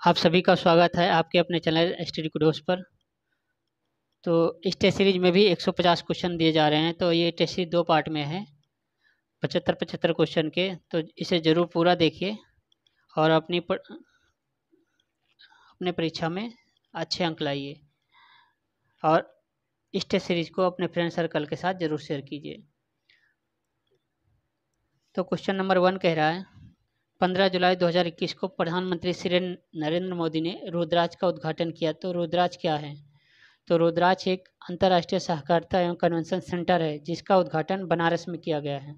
आप सभी का स्वागत है आपके अपने चैनल स्टडी कुडोस पर। तो इस टेस्ट सीरीज में भी 150 क्वेश्चन दिए जा रहे हैं। तो ये टेस्ट सीरीज 2 पार्ट में है, 75 क्वेश्चन के। तो इसे ज़रूर पूरा देखिए और अपने परीक्षा में अच्छे अंक लाइए। और इस टेस्ट सीरीज को अपने फ्रेंड सर्कल के साथ ज़रूर शेयर कीजिए। तो क्वेश्चन नंबर 1 कह रहा है, 15 जुलाई 2021 को प्रधानमंत्री श्री नरेंद्र मोदी ने रुद्राज का उद्घाटन किया। तो रुद्राज क्या है? तो रुद्राज एक अंतर्राष्ट्रीय सहकारिता एवं कन्वेंशन सेंटर है जिसका उद्घाटन बनारस में किया गया है।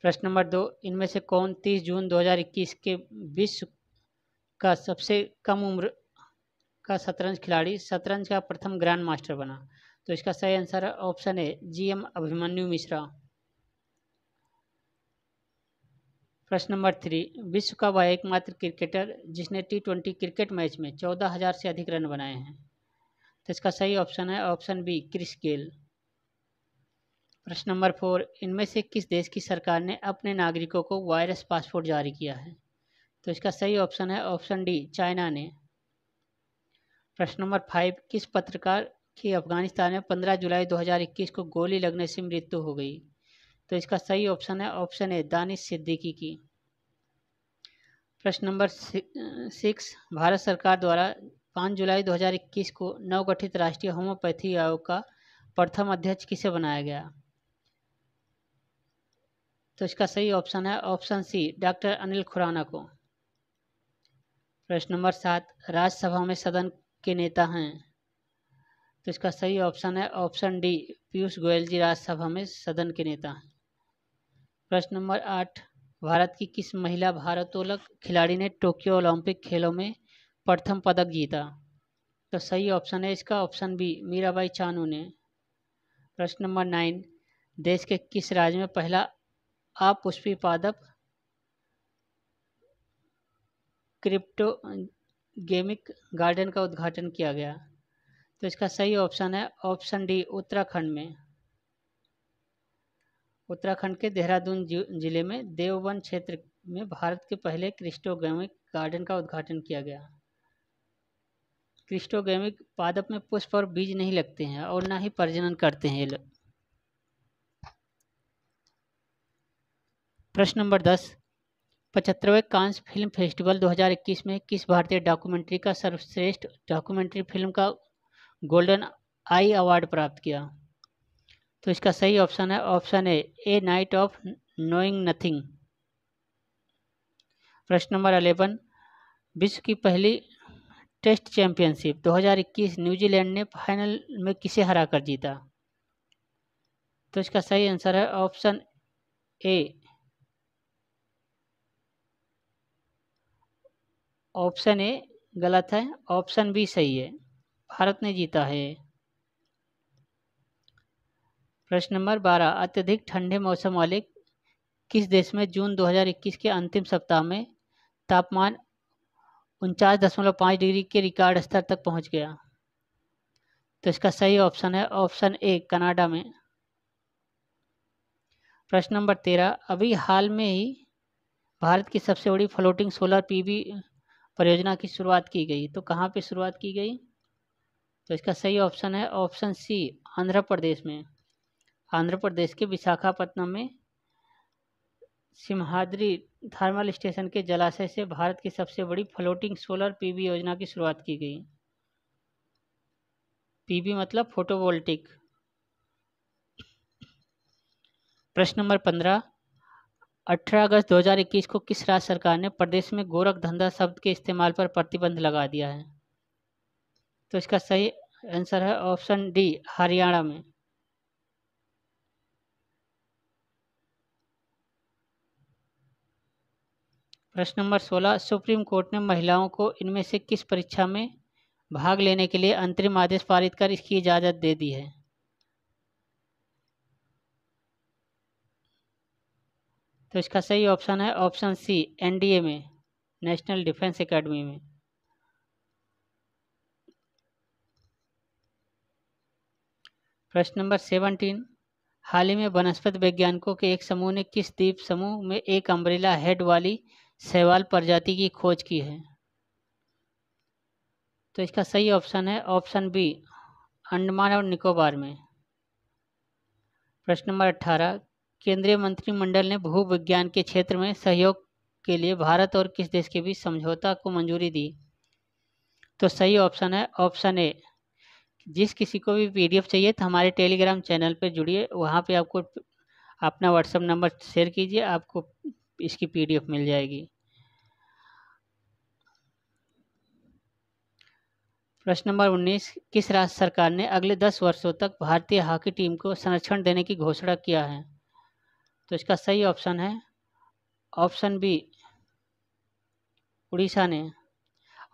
प्रश्न नंबर 2, इनमें से कौन 30 जून 2021 के विश्व का सबसे कम उम्र का शतरंज खिलाड़ी, शतरंज का प्रथम ग्रैंड मास्टर बना? तो इसका सही आंसर है option A, GM Abhimanyu Mishra. प्रश्न नंबर 3, विश्व का वह एकमात्र क्रिकेटर जिसने T20 क्रिकेट मैच में 14,000 से अधिक रन बनाए हैं? तो इसका सही ऑप्शन है ऑप्शन बी, क्रिस गेल। प्रश्न नंबर 4, इनमें से किस देश की सरकार ने अपने नागरिकों को वायरस पासपोर्ट जारी किया है? तो इसका सही ऑप्शन है ऑप्शन डी, चाइना ने। प्रश्न नंबर 5, किस पत्रकार की अफगानिस्तान में 15 जुलाई 2021 को गोली लगने से मृत्यु हो गई? तो इसका सही ऑप्शन है ऑप्शन ए, दानिश सिद्दीकी की। प्रश्न नंबर 6, भारत सरकार द्वारा 5 जुलाई 2021 को नवगठित राष्ट्रीय होम्योपैथी आयोग का प्रथम अध्यक्ष किसे बनाया गया? तो इसका सही ऑप्शन है option C, doctor Anil Khurana को। प्रश्न नंबर 7, राज्यसभा में सदन के नेता हैं? तो इसका सही ऑप्शन है ऑप्शन डी, पीयूष गोयल जी राज्यसभा में सदन के नेता हैं। प्रश्न नंबर 8, भारत की किस महिला भारोत्तोलक खिलाड़ी ने टोक्यो ओलंपिक खेलों में प्रथम पदक जीता? तो सही ऑप्शन है इसका ऑप्शन बी, मीराबाई चानू ने। प्रश्न नंबर 9, देश के किस राज्य में पहला अपुष्पी पादप क्रिप्टो गेमिक गार्डन का उद्घाटन किया गया? तो इसका सही ऑप्शन है ऑप्शन डी, उत्तराखंड में। उत्तराखंड के देहरादून जिले में देवबन क्षेत्र में भारत के पहले क्रिप्टोगेमिक गार्डन का उद्घाटन किया गया। क्रिप्टोगेमिक पादप में पुष्प और बीज नहीं लगते हैं और ना ही प्रजनन करते हैं ये लोग। प्रश्न नंबर 10, 75वें कांस फिल्म फेस्टिवल 2021 में किस भारतीय डॉक्यूमेंट्री का सर्वश्रेष्ठ डॉक्यूमेंट्री फिल्म का गोल्डन आई अवार्ड प्राप्त किया? तो इसका सही ऑप्शन है option A night of knowing nothing. प्रश्न नंबर 11, विश्व की पहली टेस्ट चैंपियनशिप 2021 न्यूजीलैंड ने फाइनल में किसे हराकर जीता? तो इसका सही आंसर है ऑप्शन ए, ऑप्शन ए गलत है, ऑप्शन बी सही है, भारत ने जीता है। प्रश्न नंबर 12, अत्यधिक ठंडे मौसम वाले किस देश में जून 2021 के अंतिम सप्ताह में तापमान 49.5 डिग्री के रिकॉर्ड स्तर तक पहुंच गया? तो इसका सही ऑप्शन है ऑप्शन ए, कनाडा में। प्रश्न नंबर 13, अभी हाल में ही भारत की सबसे बड़ी फ्लोटिंग सोलर पीवी परियोजना की शुरुआत की गई, तो कहाँ पे शुरुआत की गई? तो इसका सही ऑप्शन है ऑप्शन सी, आंध्र प्रदेश में। आंध्र प्रदेश के विशाखापत्तनम में सिमहाद्री थर्मल स्टेशन के जलाशय से भारत की सबसे बड़ी फ्लोटिंग सोलर पीवी योजना की शुरुआत की गई। पीवी मतलब फोटोवोल्टिक। प्रश्न नंबर 15, 18 अगस्त 2021 को किस राज्य सरकार ने प्रदेश में गोरख धंधा शब्द के इस्तेमाल पर प्रतिबंध लगा दिया है? तो इसका सही आंसर है ऑप्शन डी, हरियाणा में। प्रश्न नंबर 16, सुप्रीम कोर्ट ने महिलाओं को इनमें से किस परीक्षा में भाग लेने के लिए अंतरिम आदेश पारित कर इसकी इजाज़त दे दी है? तो इसका सही ऑप्शन है ऑप्शन सी, NDA में, नेशनल डिफेंस एकेडमी में। प्रश्न नंबर 17, हाल ही में वनस्पति वैज्ञानिकों के एक समूह ने किस द्वीप समूह में एक अम्ब्रेला हेड वाली शैवाल प्रजाति की खोज की है? तो इसका सही ऑप्शन है ऑप्शन बी, अंडमान और निकोबार में। प्रश्न नंबर 18, केंद्रीय मंत्रिमंडल ने भूविज्ञान के क्षेत्र में सहयोग के लिए भारत और किस देश के बीच समझौता को मंजूरी दी? तो सही ऑप्शन है ऑप्शन ए। जिस किसी को भी पीडीएफ चाहिए तो हमारे टेलीग्राम चैनल पर जुड़िए, वहाँ पे आपको अपना व्हाट्सएप नंबर शेयर कीजिए, आपको इसकी पीडीएफ मिल जाएगी। प्रश्न नंबर 19, किस राज्य सरकार ने अगले 10 वर्षों तक भारतीय हॉकी टीम को संरक्षण देने की घोषणा किया है? तो इसका सही ऑप्शन है ऑप्शन बी, उड़ीसा ने।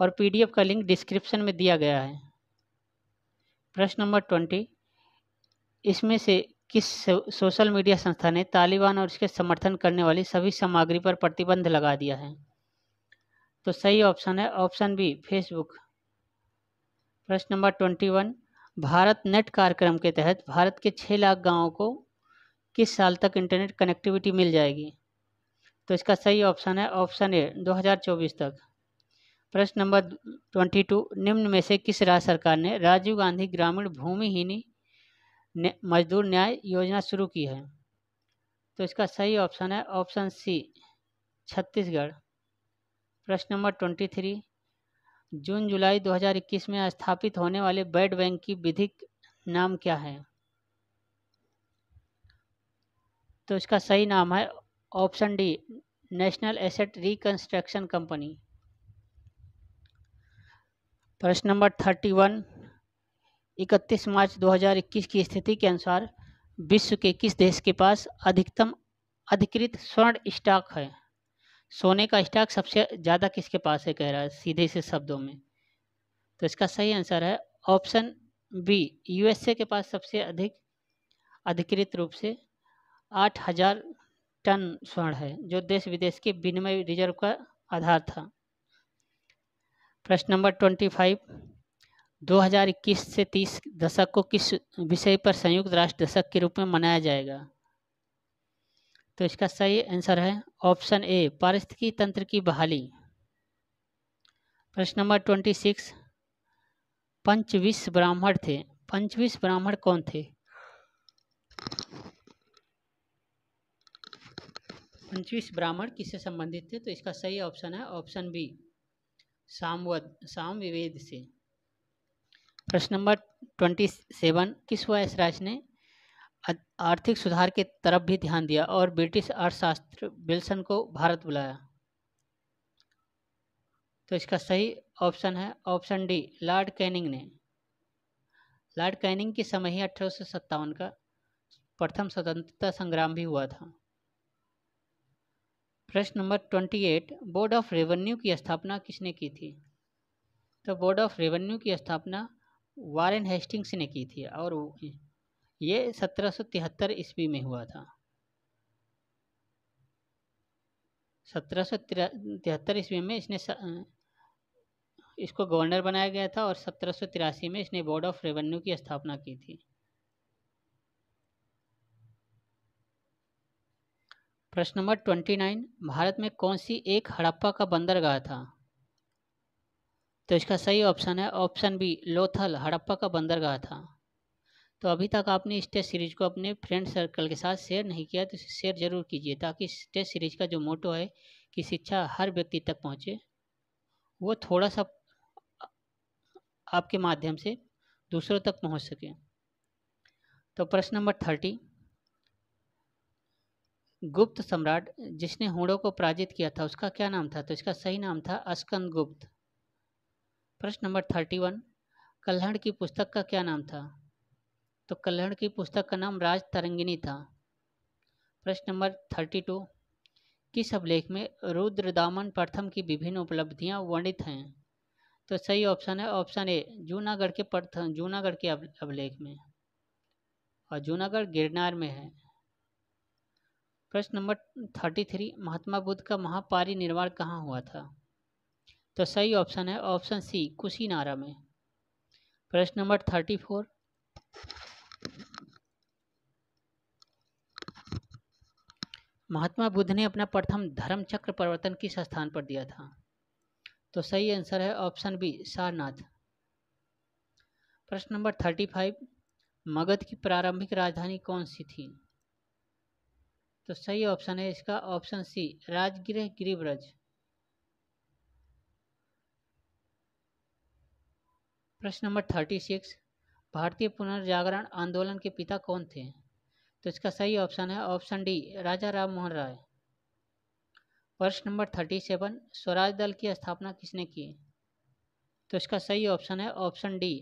और पीडीएफ का लिंक डिस्क्रिप्शन में दिया गया है। प्रश्न नंबर 20, इसमें से किस सोशल मीडिया संस्था ने तालिबान और इसके समर्थन करने वाली सभी सामग्री पर प्रतिबंध लगा दिया है? तो सही ऑप्शन है ऑप्शन बी, फेसबुक। प्रश्न नंबर 21, भारत नेट कार्यक्रम के तहत भारत के 6 लाख गाँवों को किस साल तक इंटरनेट कनेक्टिविटी मिल जाएगी? तो इसका सही ऑप्शन है ऑप्शन ए, 2024 तक। प्रश्न नंबर 22, निम्न में से किस राज्य सरकार ने राजीव गांधी ग्रामीण भूमिहीन मजदूर न्याय योजना शुरू की है? तो इसका सही ऑप्शन है ऑप्शन सी, छत्तीसगढ़। प्रश्न नंबर 23, जून जुलाई 2021 में स्थापित होने वाले वर्ल्ड बैंक की विधिक नाम क्या है? तो इसका सही नाम है option D, national asset reconstruction company. प्रश्न नंबर 31, 31 मार्च 2021 की स्थिति के अनुसार विश्व के किस देश के पास अधिकतम अधिकृत स्वर्ण स्टॉक है? सोने का स्टॉक सबसे ज़्यादा किसके पास है, कह रहा है सीधे से शब्दों में। तो इसका सही आंसर है ऑप्शन बी, यूएसए के पास सबसे अधिक अधिकृत रूप से 8,000 टन स्वर्ण है, जो देश विदेश के विनिमय रिजर्व का आधार था। प्रश्न नंबर 25, 2021 से 30 दशक को किस विषय पर संयुक्त राष्ट्र दशक के रूप में मनाया जाएगा? तो इसका सही आंसर है ऑप्शन ए, पारिस्थितिकी तंत्र की बहाली। प्रश्न नंबर 26, पंचविश ब्राह्मण थे, पंचविश ब्राह्मण कौन थे? पंचविश ब्राह्मण किससे संबंधित थे? तो इसका सही ऑप्शन है ऑप्शन बी, सामवेद से। प्रश्न नंबर 27, किस वायसराय ने आर्थिक सुधार के तरफ भी ध्यान दिया और ब्रिटिश अर्थशास्त्री विल्सन को भारत बुलाया? तो इसका सही ऑप्शन है ऑप्शन डी, लॉर्ड कैनिंग ने। लॉर्ड कैनिंग के समय ही 1857 का प्रथम स्वतंत्रता संग्राम भी हुआ था। प्रश्न नंबर 28, बोर्ड ऑफ रेवेन्यू की स्थापना किसने की थी? तो बोर्ड ऑफ रेवेन्यू की स्थापना वारेन हेस्टिंग्स ने की थी और ये 1773 ईस्वी में हुआ था। 1773 ईस्वी में इसको गवर्नर बनाया गया था और 1783 में इसने बोर्ड ऑफ रेवेन्यू की स्थापना की थी। प्रश्न नंबर 29, भारत में कौन सी एक हड़प्पा का बंदरगाह था? तो इसका सही ऑप्शन है ऑप्शन बी, लोथल हड़प्पा का बंदरगाह था। तो अभी तक आपने इस टेस्ट सीरीज को अपने फ्रेंड सर्कल के साथ शेयर नहीं किया तो इसे शेयर जरूर कीजिए, ताकि इस टेस्ट सीरीज का जो मोटो है कि शिक्षा हर व्यक्ति तक पहुँचे, वो थोड़ा सा आपके माध्यम से दूसरों तक पहुँच सके। तो प्रश्न नंबर 30, गुप्त सम्राट जिसने हुणों को पराजित किया था उसका क्या नाम था? तो इसका सही नाम था स्कंदगुप्त। प्रश्न नंबर 31, कल्हड़ की पुस्तक का क्या नाम था? तो कल्हड़ की पुस्तक का नाम राज तरंगिणी था। प्रश्न नंबर 32, किस अभिलेख में रुद्रदामन प्रथम की विभिन्न उपलब्धियां वर्णित हैं? तो सही ऑप्शन है ऑप्शन ए, जूनागढ़ के अभिलेख में, और जूनागढ़ गिरनार में है। प्रश्न नंबर 33, महात्मा बुद्ध का महापरिनिर्वाण कहाँ हुआ था? तो सही ऑप्शन है ऑप्शन सी, कुशीनारा में। प्रश्न नंबर 34, महात्मा बुद्ध ने अपना प्रथम धर्म चक्र प्रवर्तन किस स्थान पर दिया था? तो सही आंसर है ऑप्शन बी, सारनाथ। प्रश्न नंबर 35, मगध की प्रारंभिक राजधानी कौन सी थी? तो सही ऑप्शन है इसका ऑप्शन सी, राजगृह गिरिव्रज। प्रश्न नंबर 36, भारतीय पुनर्जागरण आंदोलन के पिता कौन थे? तो इसका सही ऑप्शन है ऑप्शन डी, राजा राम मोहन राय। प्रश्न नंबर 37, स्वराज दल की स्थापना किसने की? तो इसका सही ऑप्शन है ऑप्शन डी,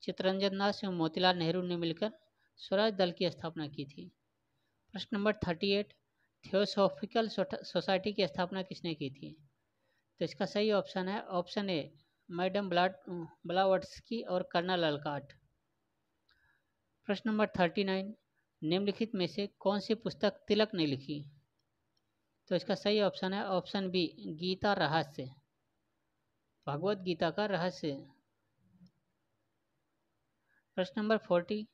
चित्तरंजन दास एवं मोतीलाल नेहरू ने मिलकर स्वराज दल की स्थापना की थी। प्रश्न नंबर 38, थियोसॉफिकल सोसाइटी की स्थापना किसने की थी? तो इसका सही ऑप्शन है ऑप्शन ए, मैडम ब्लावत्स्की और कर्नल अलकाट। प्रश्न नंबर 39, निम्नलिखित में से कौन सी पुस्तक तिलक ने लिखी? तो इसका सही ऑप्शन है ऑप्शन बी, गीता रहस्य, भगवत गीता का रहस्य। प्रश्न नंबर 40,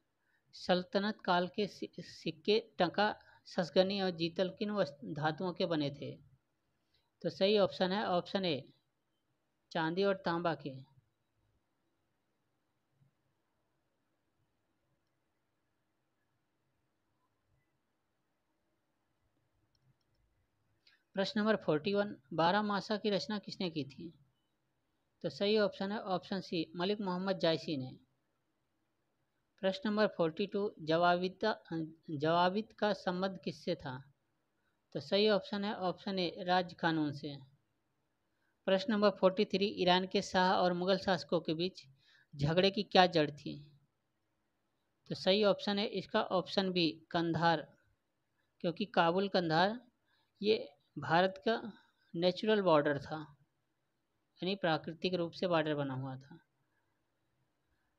सल्तनत काल के सिक्के टंका, ससगनी और जीतल किन धातुओं के बने थे? तो सही ऑप्शन है ऑप्शन ए, चांदी और तांबा के। प्रश्न नंबर 41, बारहमासा की रचना किसने की थी? तो सही ऑप्शन है ऑप्शन सी, मलिक मोहम्मद जायसी ने। प्रश्न नंबर 42, जवाबित का संबंध किससे था? तो सही ऑप्शन है ऑप्शन ए, राज्य कानून से। प्रश्न नंबर 43, ईरान के शाह और मुगल शासकों के बीच झगड़े की क्या जड़ थी? तो सही ऑप्शन है इसका ऑप्शन बी, कंधार, क्योंकि काबुल कंधार ये भारत का नेचुरल बॉर्डर था, यानी प्राकृतिक रूप से बॉर्डर बना हुआ था।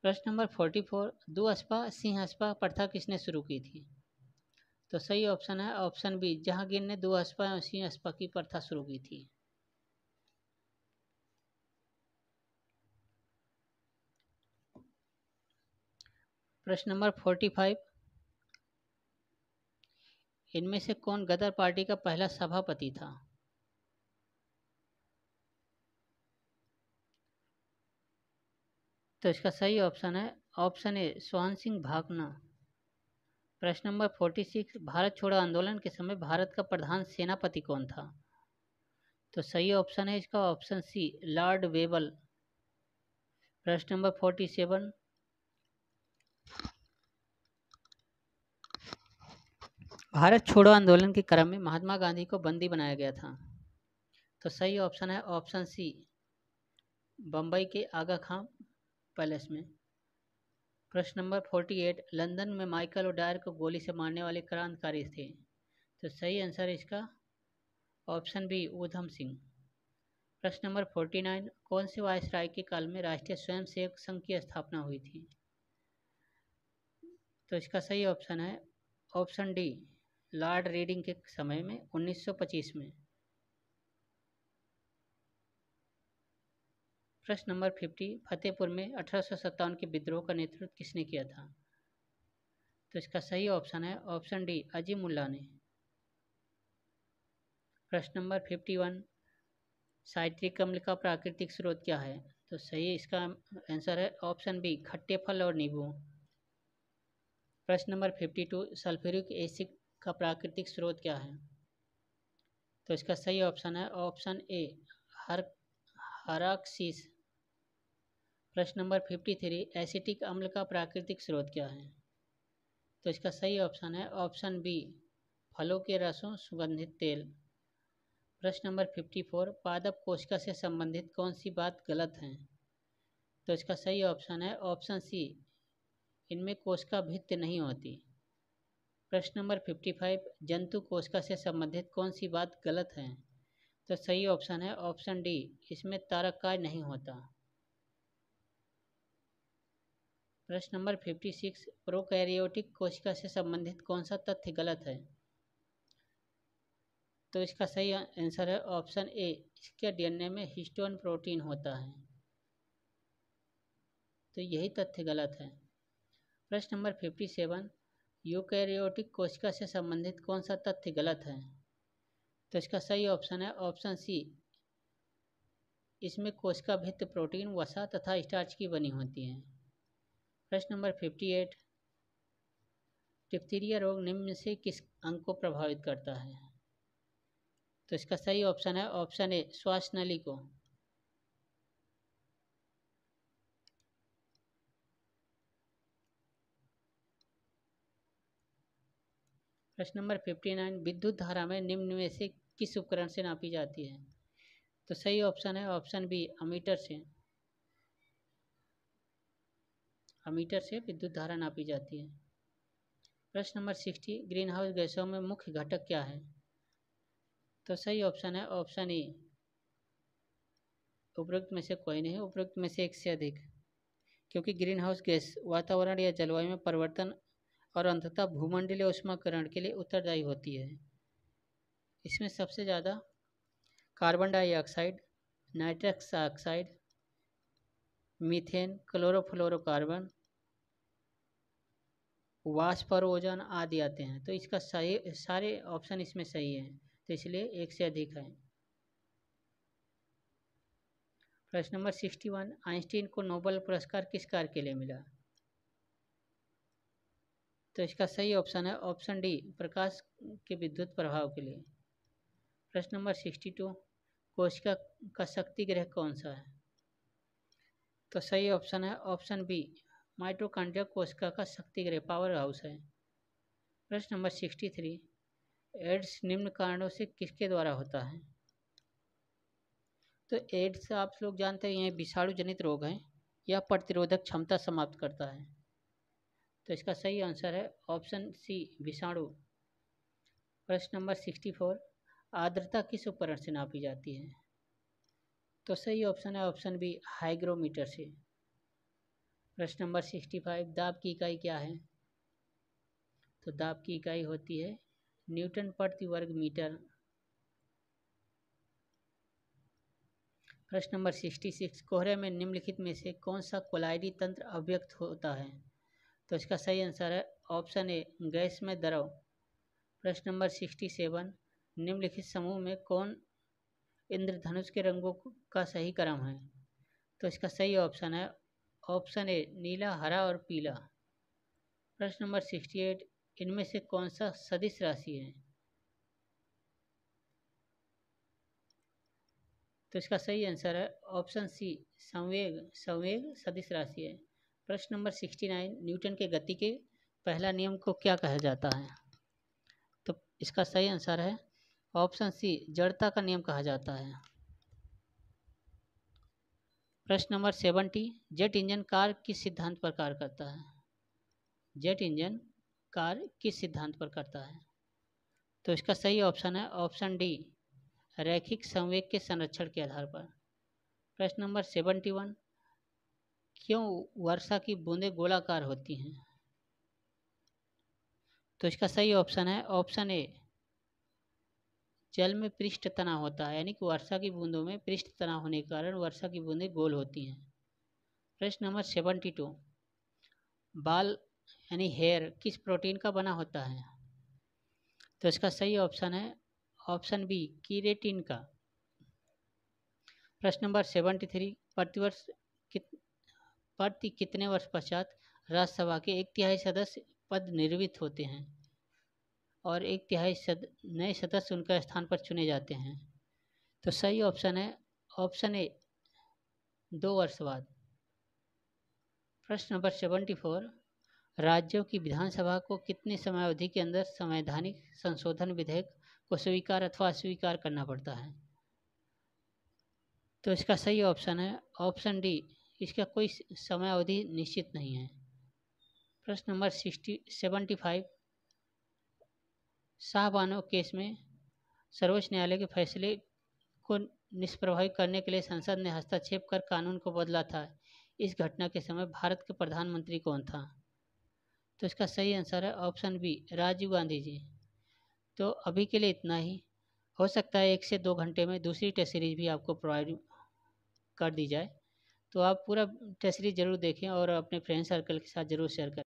प्रश्न नंबर 44, दुअस्पा सिंहस्पा प्रथा किसने शुरू की थी? तो सही ऑप्शन है ऑप्शन बी, जहांगीर ने दुअस्पा और सिंहस्पा की प्रथा शुरू की थी। प्रश्न नंबर 45, इनमें से कौन गदर पार्टी का पहला सभापति था? तो इसका सही ऑप्शन है ऑप्शन ए, सोहन सिंह भाकना। प्रश्न नंबर 46, भारत छोड़ो आंदोलन के समय भारत का प्रधान सेनापति कौन था? तो सही ऑप्शन है इसका ऑप्शन सी, लॉर्ड वेबल। प्रश्न नंबर 47, भारत छोड़ो आंदोलन के क्रम में महात्मा गांधी को बंदी बनाया गया था। तो सही ऑप्शन है ऑप्शन सी, बम्बई के आगा खां पैलेस में। प्रश्न नंबर 48, लंदन में माइकल ओडायर को गोली से मारने वाले क्रांतिकारी थे? तो सही आंसर है इसका ऑप्शन बी, ऊधम सिंह। प्रश्न नंबर 49, कौन से वायसराय के काल में राष्ट्रीय स्वयंसेवक संघ की स्थापना हुई थी? तो इसका सही ऑप्शन है ऑप्शन डी, लॉर्ड रीडिंग के समय में 1925 में। प्रश्न नंबर 50, फतेहपुर में 1857 के विद्रोह का नेतृत्व किसने किया था? तो इसका सही ऑप्शन है ऑप्शन डी, अजीमुल्ला ने। प्रश्न नंबर 51, साइट्रिक अम्ल का प्राकृतिक स्रोत क्या है? तो सही इसका आंसर है ऑप्शन बी, खट्टे फल और नींबू। प्रश्न नंबर 52, सल्फ्यूरिक एसिड का प्राकृतिक स्रोत क्या है? तो इसका सही ऑप्शन है ऑप्शन ए, हर हराक्सीस। प्रश्न नंबर 53, एसिटिक अम्ल का प्राकृतिक स्रोत क्या है? तो इसका सही ऑप्शन है ऑप्शन बी, फलों के रसों, सुगंधित तेल। प्रश्न नंबर 54, पादप कोशिका से संबंधित कौन सी बात गलत है? तो इसका सही ऑप्शन है ऑप्शन सी, इनमें कोशिका भित्ति नहीं होती। प्रश्न नंबर 55, जंतु कोशिका से संबंधित कौन सी बात गलत है? तो सही ऑप्शन है ऑप्शन डी, इसमें तारकाज नहीं होता। प्रश्न नंबर 56, प्रोकैरियोटिक कोशिका से संबंधित कौन सा तथ्य गलत है? तो इसका सही आंसर है ऑप्शन ए, इसके डीएनए में हिस्टोन प्रोटीन होता है। तो यही तथ्य गलत है। प्रश्न नंबर 57, यूकैरियोटिक कोशिका से संबंधित कौन सा तथ्य गलत है? तो इसका सही ऑप्शन है ऑप्शन सी। इसमें कोशिका भित्ति प्रोटीन, वसा तथा स्टार्च की बनी होती हैं। प्रश्न नंबर 58, डिप्थीरिया रोग निम्न में से किस अंग को प्रभावित करता है? तो इसका सही ऑप्शन है ऑप्शन ए, श्वास नली को। प्रश्न नंबर 59, विद्युत धारा में निम्न में से किस उपकरण से नापी जाती है? तो सही ऑप्शन है ऑप्शन बी, अमीटर से। अमीटर से विद्युत धारा नापी जाती है। प्रश्न नंबर 60, ग्रीन हाउस गैसों में मुख्य घटक क्या है? तो सही ऑप्शन है ऑप्शन ए, उपरोक्त में से कोई नहीं, उपरोक्त में से एक से अधिक। क्योंकि ग्रीन हाउस गैस वातावरण या जलवायु में परिवर्तन और अंततः भूमंडलीय ऊष्माकरण के लिए उत्तरदायी होती है। इसमें सबसे ज़्यादा carbon dioxide, nitrous oxide, methane, chlorofluorocarbon, वाष्प और ओजोन आदि आते हैं। तो इसका सही, सारे ऑप्शन इसमें सही हैं, तो इसलिए एक से अधिक है। प्रश्न नंबर 61, आइंस्टीन को नोबेल पुरस्कार किस कार्य के लिए मिला? तो इसका सही ऑप्शन है ऑप्शन डी, प्रकाश के विद्युत प्रभाव के लिए। प्रश्न नंबर 62, कोशिका का शक्ति ग्रह कौन सा है? तो सही ऑप्शन है ऑप्शन बी, माइटोकॉन्ड्रिया कोशिका का शक्ति ग्रह, पावर हाउस है। प्रश्न नंबर 63, एड्स निम्न कारणों से किसके द्वारा होता है? तो एड्स आप लोग जानते हैं, ये विषाणु जनित रोग है, यह प्रतिरोधक क्षमता समाप्त करता है। तो इसका सही आंसर है ऑप्शन सी, विषाणु। प्रश्न नंबर 64, आर्द्रता किस उपकरण से नापी जाती है? तो सही ऑप्शन है ऑप्शन बी, हाइग्रोमीटर से। प्रश्न नंबर 65, दाब की इकाई क्या है? तो दाब की इकाई होती है न्यूटन प्रति वर्ग मीटर। प्रश्न नंबर 66, कोहरे में निम्नलिखित में से कौन सा कोलाइडी तंत्र अव्यक्त होता है? तो इसका सही आंसर है ऑप्शन ए, गैस में द्रव। प्रश्न नंबर 67, निम्नलिखित समूह में कौन इंद्रधनुष के रंगों का सही क्रम है? तो इसका सही ऑप्शन है ऑप्शन ए, नीला, हरा और पीला। प्रश्न नंबर 68, इनमें से कौन सा सदिश राशि है? तो इसका सही आंसर है ऑप्शन सी, संवेग। संवेग सदिश राशि है। प्रश्न नंबर 69, न्यूटन के गति के पहला नियम को क्या कहा जाता है? तो इसका सही आंसर है ऑप्शन सी, जड़ता का नियम कहा जाता है। प्रश्न नंबर 70, जेट इंजन कार किस सिद्धांत पर कार्य करता है? जेट इंजन कार किस सिद्धांत पर करता है? तो इसका सही ऑप्शन है ऑप्शन डी, रैखिक संवेग के संरक्षण के आधार पर। प्रश्न नंबर 71, क्यों वर्षा की बूंदें गोलाकार होती हैं? तो इसका सही ऑप्शन है ऑप्शन ए, जल में पृष्ठ तनाव होता है, यानी कि वर्षा की बूंदों में पृष्ठ तनाव होने के कारण वर्षा की बूंदें गोल होती हैं। प्रश्न नंबर 72, बाल यानी हेयर किस प्रोटीन का बना होता है? तो इसका सही ऑप्शन है ऑप्शन बी, कीरेटिन का। प्रश्न नंबर 73, प्रतिवर्ष प्रति कितने वर्ष पश्चात राज्यसभा के 1/3 सदस्य पद निर्वित होते हैं और 1/3 नए सदस्य उनका स्थान पर चुने जाते हैं? तो सही ऑप्शन है ऑप्शन ए, 2 वर्ष बाद। प्रश्न नंबर 74, राज्यों की विधानसभा को कितनी समयावधि के अंदर संवैधानिक संशोधन विधेयक को स्वीकार अथवा अस्वीकार करना पड़ता है? तो इसका सही ऑप्शन है ऑप्शन डी, इसका कोई समयावधि निश्चित नहीं है। प्रश्न नंबर 75, शाहबानो केस में सर्वोच्च न्यायालय के फैसले को निष्प्रभावी करने के लिए संसद ने हस्तक्षेप कर कानून को बदला था। इस घटना के समय भारत के प्रधानमंत्री कौन था? तो इसका सही आंसर है ऑप्शन बी, राजीव गांधी जी। तो अभी के लिए इतना ही। हो सकता है 1 से 2 घंटे में दूसरी टेस्ट सीरीज भी आपको प्रोवाइड कर दी जाए, तो आप पूरा टेस्ट सीरीज ज़रूर देखें और अपने फ्रेंड सर्कल के साथ ज़रूर शेयर करें।